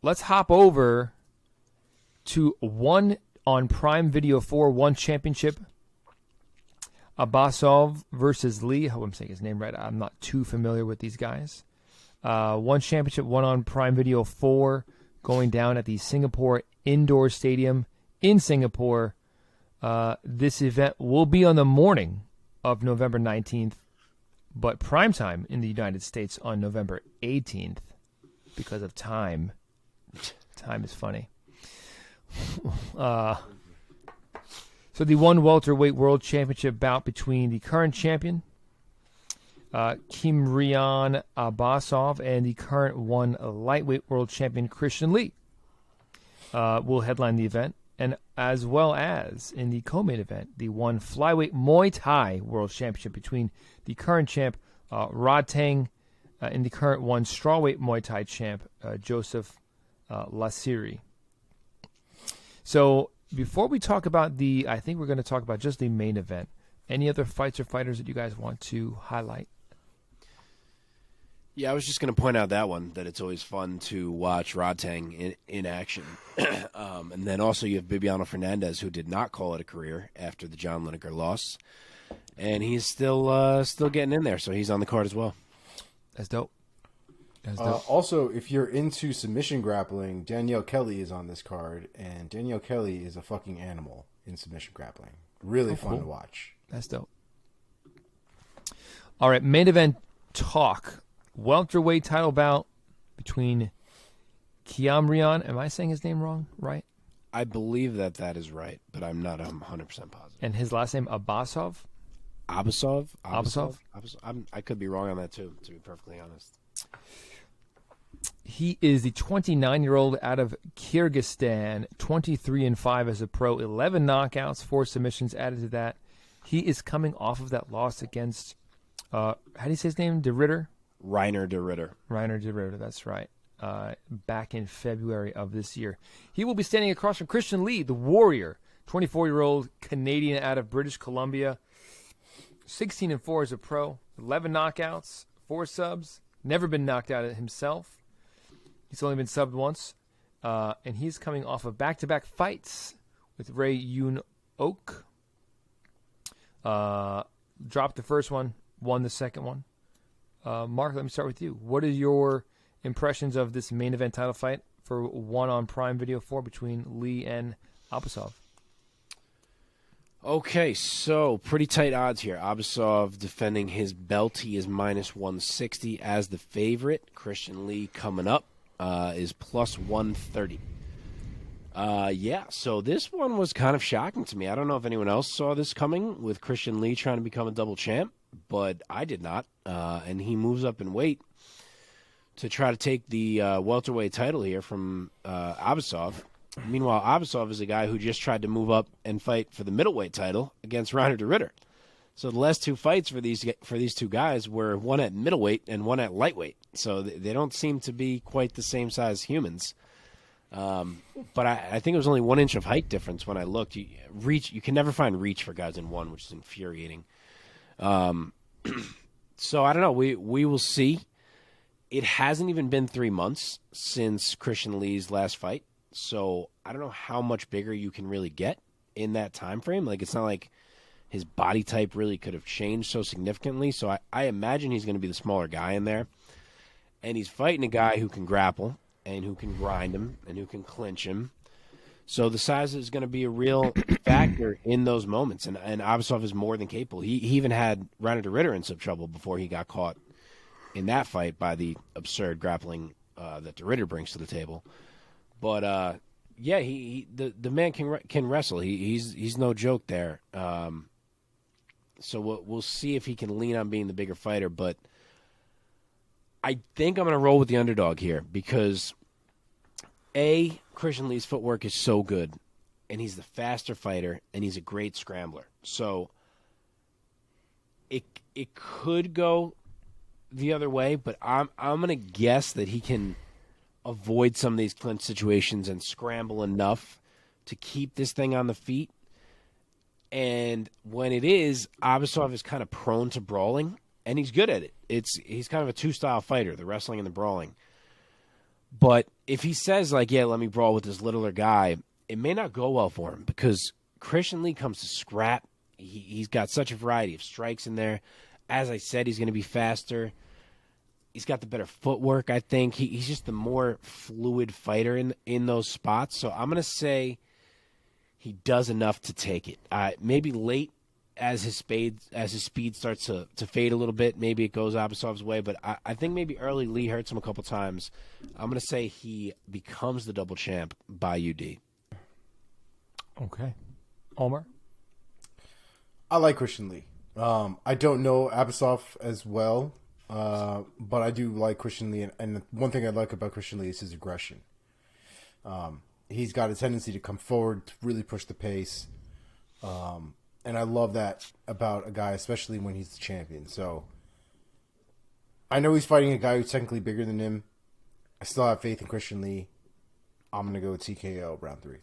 let's hop over to one on Prime Video 4, one championship. Abbasov versus Lee. I hope I'm saying his name right. I'm not too familiar with these guys. One championship, one on Prime Video 4, going down at the Singapore Indoor Stadium in Singapore. This event will be on the morning of November 19th, but primetime in the United States on November 18th because of time. Time is funny. So the one welterweight world championship bout between the current champion, Kiamrian Abbasov, and the current one lightweight world champion, Christian Lee, will headline the event. And as well as in the co-main event, the one flyweight Muay Thai world championship between the current champ, Rod Tang, and the current one strawweight Muay Thai champ, Joseph Lasiri. So before we talk about I think we're going to talk about just the main event. Any other fights or fighters that you guys want to highlight? Yeah, I was just going to point out that it's always fun to watch Rod Tang in action. And then also you have Bibiano Fernandez, who did not call it a career after the John Lineker loss. And he's still getting in there, so he's on the card as well. That's dope. Also, if you're into submission grappling, Danielle Kelly is on this card, and Danielle Kelly is a fucking animal in submission grappling. Really fun to watch. That's dope. All right, main event talk. Welterweight title bout between Kiamrian. Am I saying his name wrong? Right? I believe that is right, but I'm not 100% positive. And his last name, Abbasov? Abbasov? I could be wrong on that too, to be perfectly honest. He is the 29-year-old out of Kyrgyzstan, 23-5 as a pro, 11 knockouts, 4 submissions added to that. He is coming off of that loss against, how do you say his name? De Ritter? Reiner de Ritter. Reiner de Ritter, that's right. Back in February of this year. He will be standing across from Christian Lee, the Warrior, 24-year-old Canadian out of British Columbia, 16-4 as a pro, 11 knockouts, 4 subs, never been knocked out himself. He's only been subbed once. And he's coming off of back-to-back fights with Ray Yoon Ok. Dropped the first one, won the second one. Mark, let me start with you. What are your impressions of this main event title fight for one on Prime Video 4 between Lee and Abbasov? Okay, so pretty tight odds here. Abbasov defending his belt. He is minus 160 as the favorite. Christian Lee coming up is plus 130. Yeah, so this one was kind of shocking to me. I don't know if anyone else saw this coming with Christian Lee trying to become a double champ, but I did not. And he moves up in weight to try to take the welterweight title here from Abbasov. Meanwhile, Abbasov is a guy who just tried to move up and fight for the middleweight title against Reiner de Ritter. So the last 2 fights for these 2 guys were one at middleweight and one at lightweight. So they don't seem to be quite the same size humans. But I think it was only 1 inch of height difference when I looked. You can never find reach for guys in 1, which is infuriating. So I don't know. We will see. It hasn't even been 3 months since Christian Lee's last fight. So I don't know how much bigger you can really get in that time frame. Like, it's not like his body type really could have changed so significantly. So I imagine he's going to be the smaller guy in there. And he's fighting a guy who can grapple and who can grind him and who can clinch him. So the size is going to be a real factor in those moments. And Abbasov is more than capable. He even had Reiner de Ritter in some trouble before he got caught in that fight by the absurd grappling that de Ritter brings to the table. But yeah, the man can wrestle. He's no joke there. So we'll see if he can lean on being the bigger fighter. But I think I'm going to roll with the underdog here because Christian Lee's footwork is so good, and he's the faster fighter, and he's a great scrambler. So it could go the other way, but I'm going to guess that he can avoid some of these clinch situations and scramble enough to keep this thing on the feet. And when it is, Abbasov is kind of prone to brawling, and he's good at it. He's kind of a 2-style fighter, the wrestling and the brawling. But if he says, like, yeah, let me brawl with this littler guy, it may not go well for him because Christian Lee comes to scrap. He's got such a variety of strikes in there. As I said, he's going to be faster. He's got the better footwork, I think. He's just the more fluid fighter in those spots. So I'm going to say he does enough to take it. Maybe late as his speed starts to fade a little bit, maybe it goes Abbasov's way. But I think maybe early Lee hurts him a couple times. I'm going to say he becomes the double champ by UD. Okay. Omar? I like Christian Lee. I don't know Abbasov as well, but I do like Christian Lee. And one thing I like about Christian Lee is his aggression. He's got a tendency to come forward, to really push the pace. And I love that about a guy, especially when he's the champion. So I know he's fighting a guy who's technically bigger than him. I still have faith in Christian Lee. I'm going to go with TKO round 3.